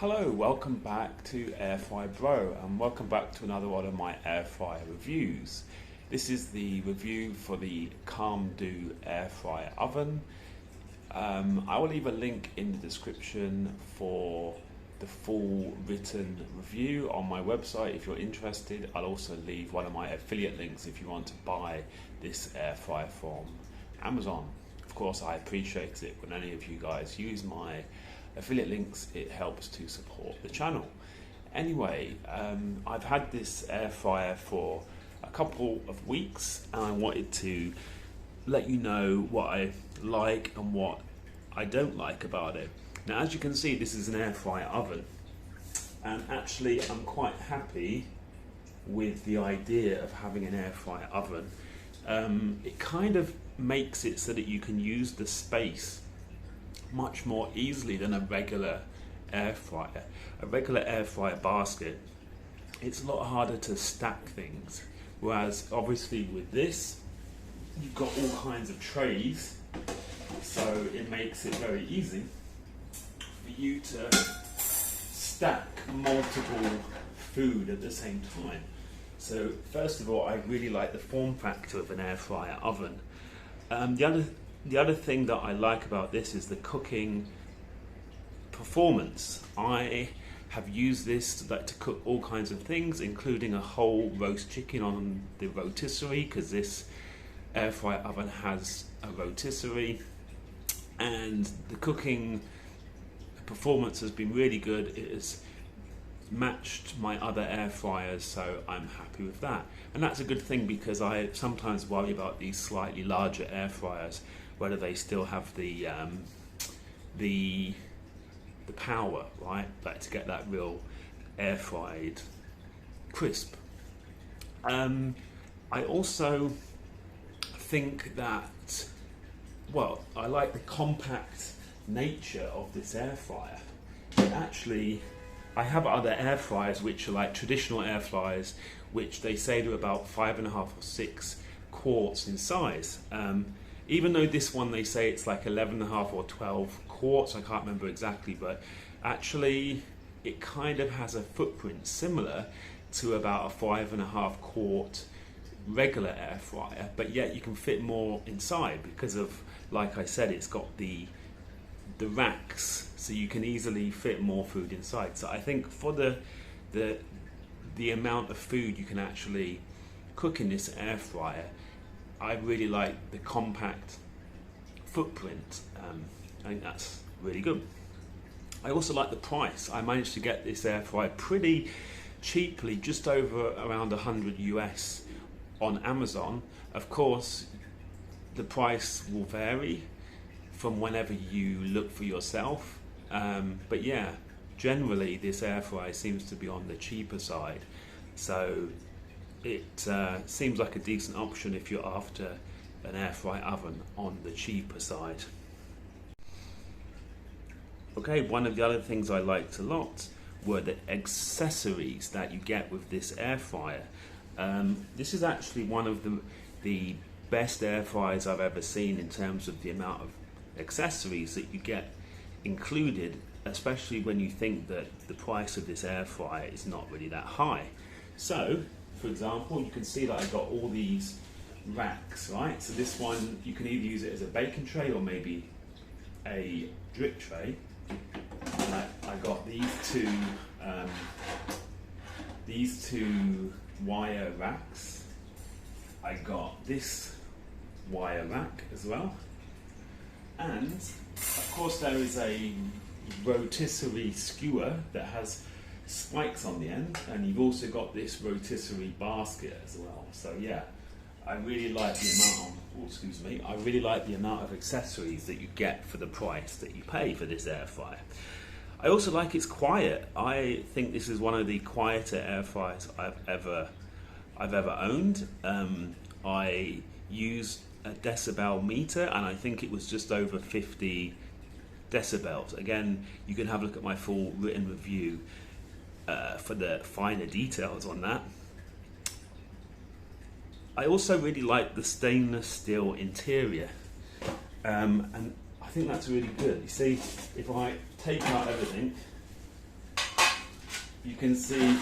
Hello, welcome back to Airfryer Bro, and welcome back to another one of my air fryer reviews. This is the review for the CalmDo air fryer oven. I will leave a link in the description for the full written review on my website if you're interested. I'll also leave one of my affiliate links if you want to buy this air fryer from Amazon. Of course, I appreciate it when any of you guys use my affiliate links. It helps to support the channel. Anyway, I've had this air fryer for a couple of weeks and I wanted to let you know what I like and what I don't like about it. Now, as you can see, this is an air fryer oven, and actually I'm quite happy with the idea of having an air fryer oven. It kind of makes it so that you can use the space much more easily than a regular air fryer. A regular air fryer basket, it's a lot harder to stack things, whereas obviously with this you've got all kinds of trays, so it makes it very easy for you to stack multiple food at the same time. So first of all, I really like the form factor of an air fryer oven. The other thing that I like about this is the cooking performance. I have used this to cook all kinds of things, including a whole roast chicken on the rotisserie, because this air fryer oven has a rotisserie, and the cooking performance has been really good. It has matched my other air fryers, so I'm happy with that. And that's a good thing, because I sometimes worry about these slightly larger air fryers, whether they still have the power, right, like to get that real air fried crisp. I also think that, well, I like the compact nature of this air fryer. Actually, I have other air fryers which are like traditional air fryers, which they say they're about 5.5 or 6 quarts in size. Even though this one they say it's like 11.5 or 12 quarts, I can't remember exactly, but actually it kind of has a footprint similar to about a 5.5 quart regular air fryer, but yet you can fit more inside because of, like I said, it's got the racks, so you can easily fit more food inside. So I think for the amount of food you can actually cook in this air fryer, I really like the compact footprint. I think that's really good. I also like the price. I managed to get this air fryer pretty cheaply, just over around 100 US on Amazon. Of course, the price will vary from whenever you look for yourself, but yeah, generally this air fryer seems to be on the cheaper side, so it seems like a decent option if you're after an air fry oven on the cheaper side. Okay, one of the other things I liked a lot were the accessories that you get with this air fryer. This is actually one of the best air fryers I've ever seen in terms of the amount of accessories that you get included, especially when you think that the price of this air fryer is not really that high. So, for example, you can see that I got all these racks, right? So this one, you can either use it as a bacon tray or maybe a drip tray. And I got these two wire racks. I got this wire rack as well. And of course there is a rotisserie skewer that has spikes on the end, and you've also got this rotisserie basket as well. So yeah, I really like the amount of accessories that you get for the price that you pay for this air fryer. I also like it's quiet. I think this is one of the quieter air fryers I've ever owned. I used a decibel meter, and I think it was just over 50 decibels. Again, you can have a look at my full written review for the finer details on that. I also really like the stainless steel interior, and I think that's really good. You see, if I take out everything, you can see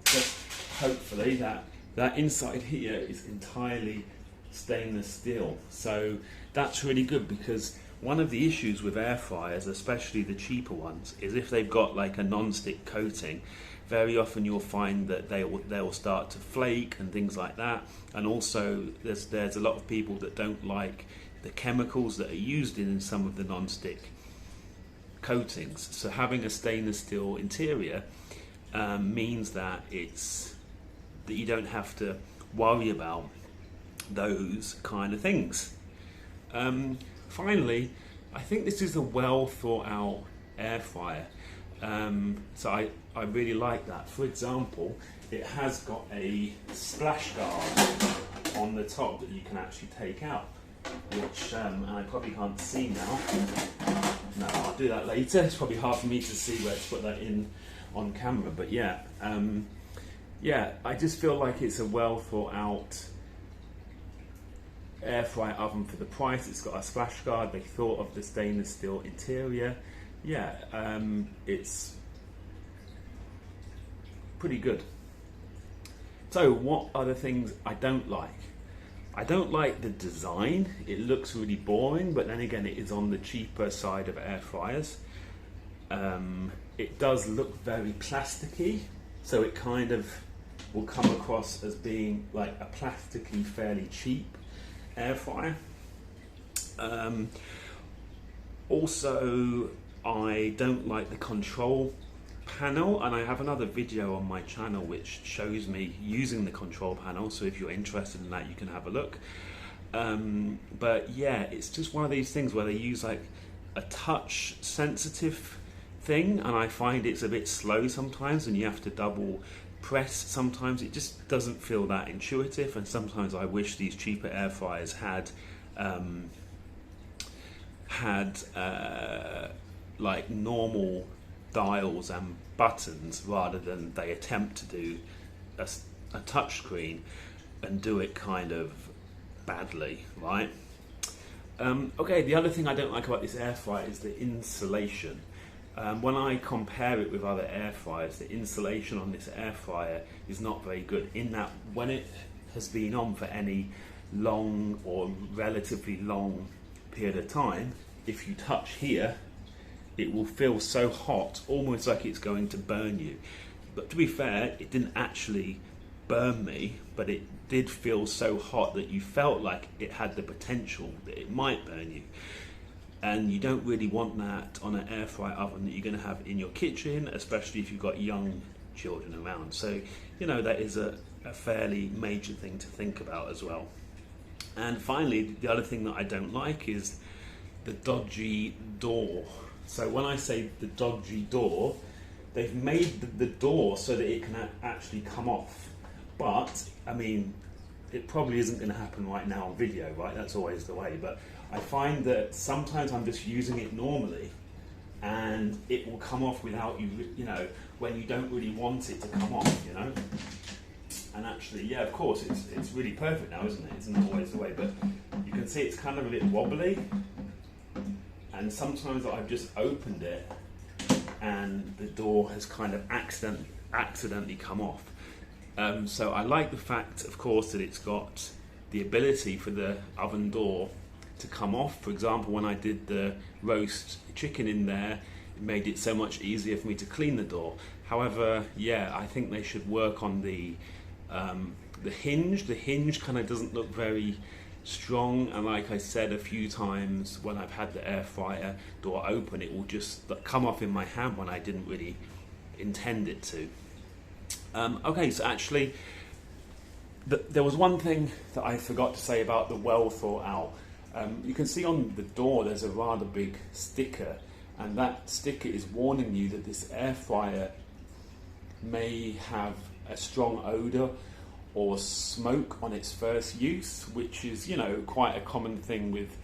just hopefully that inside here is entirely stainless steel. So that's really good, because one of the issues with air fryers, especially the cheaper ones, is if they've got like a non-stick coating, very often you'll find that they'll start to flake and things like that. And also there's a lot of people that don't like the chemicals that are used in some of the non-stick coatings. So having a stainless steel interior means that you don't have to worry about those kind of things. Finally, I think this is a well thought out air fryer. So I really like that. For example, it has got a splash guard on the top that you can actually take out, which and I probably can't see now. No, I'll do that later. It's probably hard for me to see where to put that in on camera, but yeah, I just feel like it's a well thought out air fry oven for the price. It's got a splash guard. They thought of the stainless steel interior. Yeah, it's pretty good. So what are the things I don't like? I don't like the design. It looks really boring, but then again, it is on the cheaper side of air fryers. It does look very plasticky, so it kind of will come across as being like a plasticky, fairly cheap air fryer. Also, I don't like the control panel, and I have another video on my channel which shows me using the control panel, so if you're interested in that you can have a look. But yeah, it's just one of these things where they use like a touch sensitive thing, and I find it's a bit slow sometimes, and you have to double press sometimes. It just doesn't feel that intuitive, and sometimes I wish these cheaper air fryers had like normal dials and buttons, rather than they attempt to do a touch screen and do it kind of badly, right? Okay, the other thing I don't like about this air fryer is the insulation. When I compare it with other air fryers, the insulation on this air fryer is not very good, in that when it has been on for any long or relatively long period of time, if you touch here, it will feel so hot, almost like it's going to burn you. But to be fair, it didn't actually burn me, but it did feel so hot that you felt like it had the potential that it might burn you. And you don't really want that on an air fry oven that you're going to have in your kitchen, especially if you've got young children around. So, you know, that is a fairly major thing to think about as well. And finally, the other thing that I don't like is the dodgy door. So when I say the dodgy door, they've made the door so that it can actually come off. But, I mean, it probably isn't going to happen right now on video, right? That's always the way. But I find that sometimes I'm just using it normally and it will come off without you know, when you don't really want it to come off, you know? And actually, yeah, of course, it's really perfect now, isn't it? Isn't always the way, but you can see it's kind of a bit wobbly. And sometimes I've just opened it and the door has kind of accidentally come off. So I like the fact, of course, that it's got the ability for the oven door to come off. For example, when I did the roast chicken in there, it made it so much easier for me to clean the door. However, yeah, I think they should work on the hinge. The hinge kind of doesn't look very strong, and like I said a few times, when I've had the air fryer door open, it will just come off in my hand when I didn't really intend it to. Okay, so actually there was one thing that I forgot to say about the well thought out. You can see on the door there's a rather big sticker, and that sticker is warning you that this air fryer may have a strong odor or smoke on its first use, which is, you know, quite a common thing with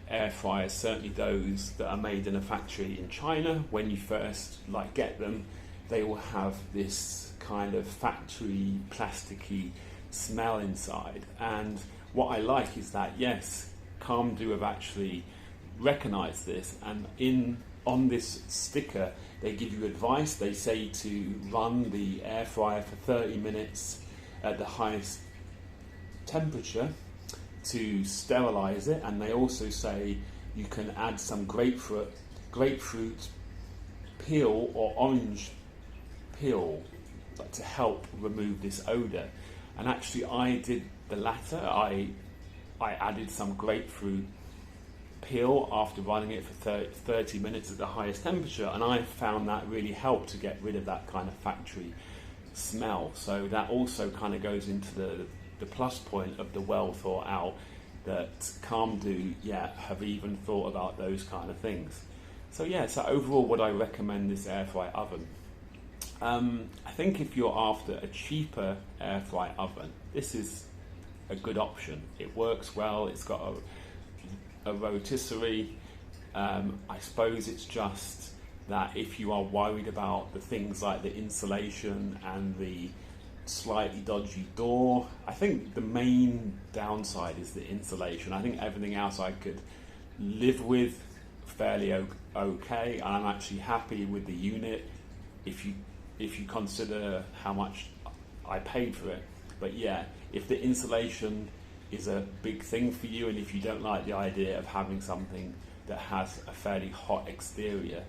air fryers, certainly those that are made in a factory in China. When you first get them, they will have this kind of factory plasticky smell inside. And what I like is that, yes, CalmDo have actually recognized this, and on this sticker They give you advice. They say to run the air fryer for 30 minutes at the highest temperature to sterilize it, and they also say you can add some grapefruit peel or orange peel to help remove this odor. And actually I did the latter. I added some grapefruit peel after running it for 30 minutes at the highest temperature, and I found that really helped to get rid of that kind of factory smell. So that also kind of goes into the plus point of the well thought out that CalmDo have even thought about those kind of things. So so overall, would I recommend this air fry oven? I think if you're after a cheaper air fry oven, this is a good option. It works well. It's got a rotisserie. I suppose it's just that if you are worried about the things like the insulation and the slightly dodgy door, I think the main downside is the insulation. I think everything else I could live with fairly okay, and I'm actually happy with the unit if you consider how much I paid for it. But if the insulation is a big thing for you, and if you don't like the idea of having something that has a fairly hot exterior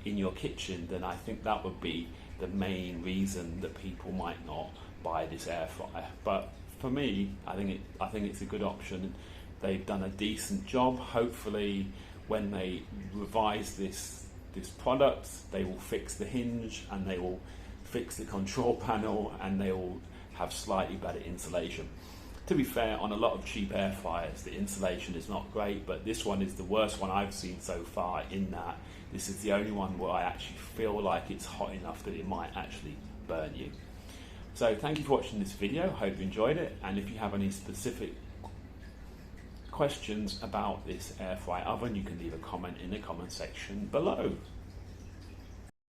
in your kitchen, then I think that would be the main reason that people might not buy this air fryer. But for me, I think it's a good option. They've done a decent job. Hopefully when they revise this product, they will fix the hinge and they will fix the control panel and they will have slightly better insulation. To be fair, on a lot of cheap air fryers, the insulation is not great, but this one is the worst one I've seen so far, in that this is the only one where I actually feel like it's hot enough that it might actually burn you. So thank you for watching this video. Hope you enjoyed it, and if you have any specific questions about this air fry oven, you can leave a comment in the comment section below.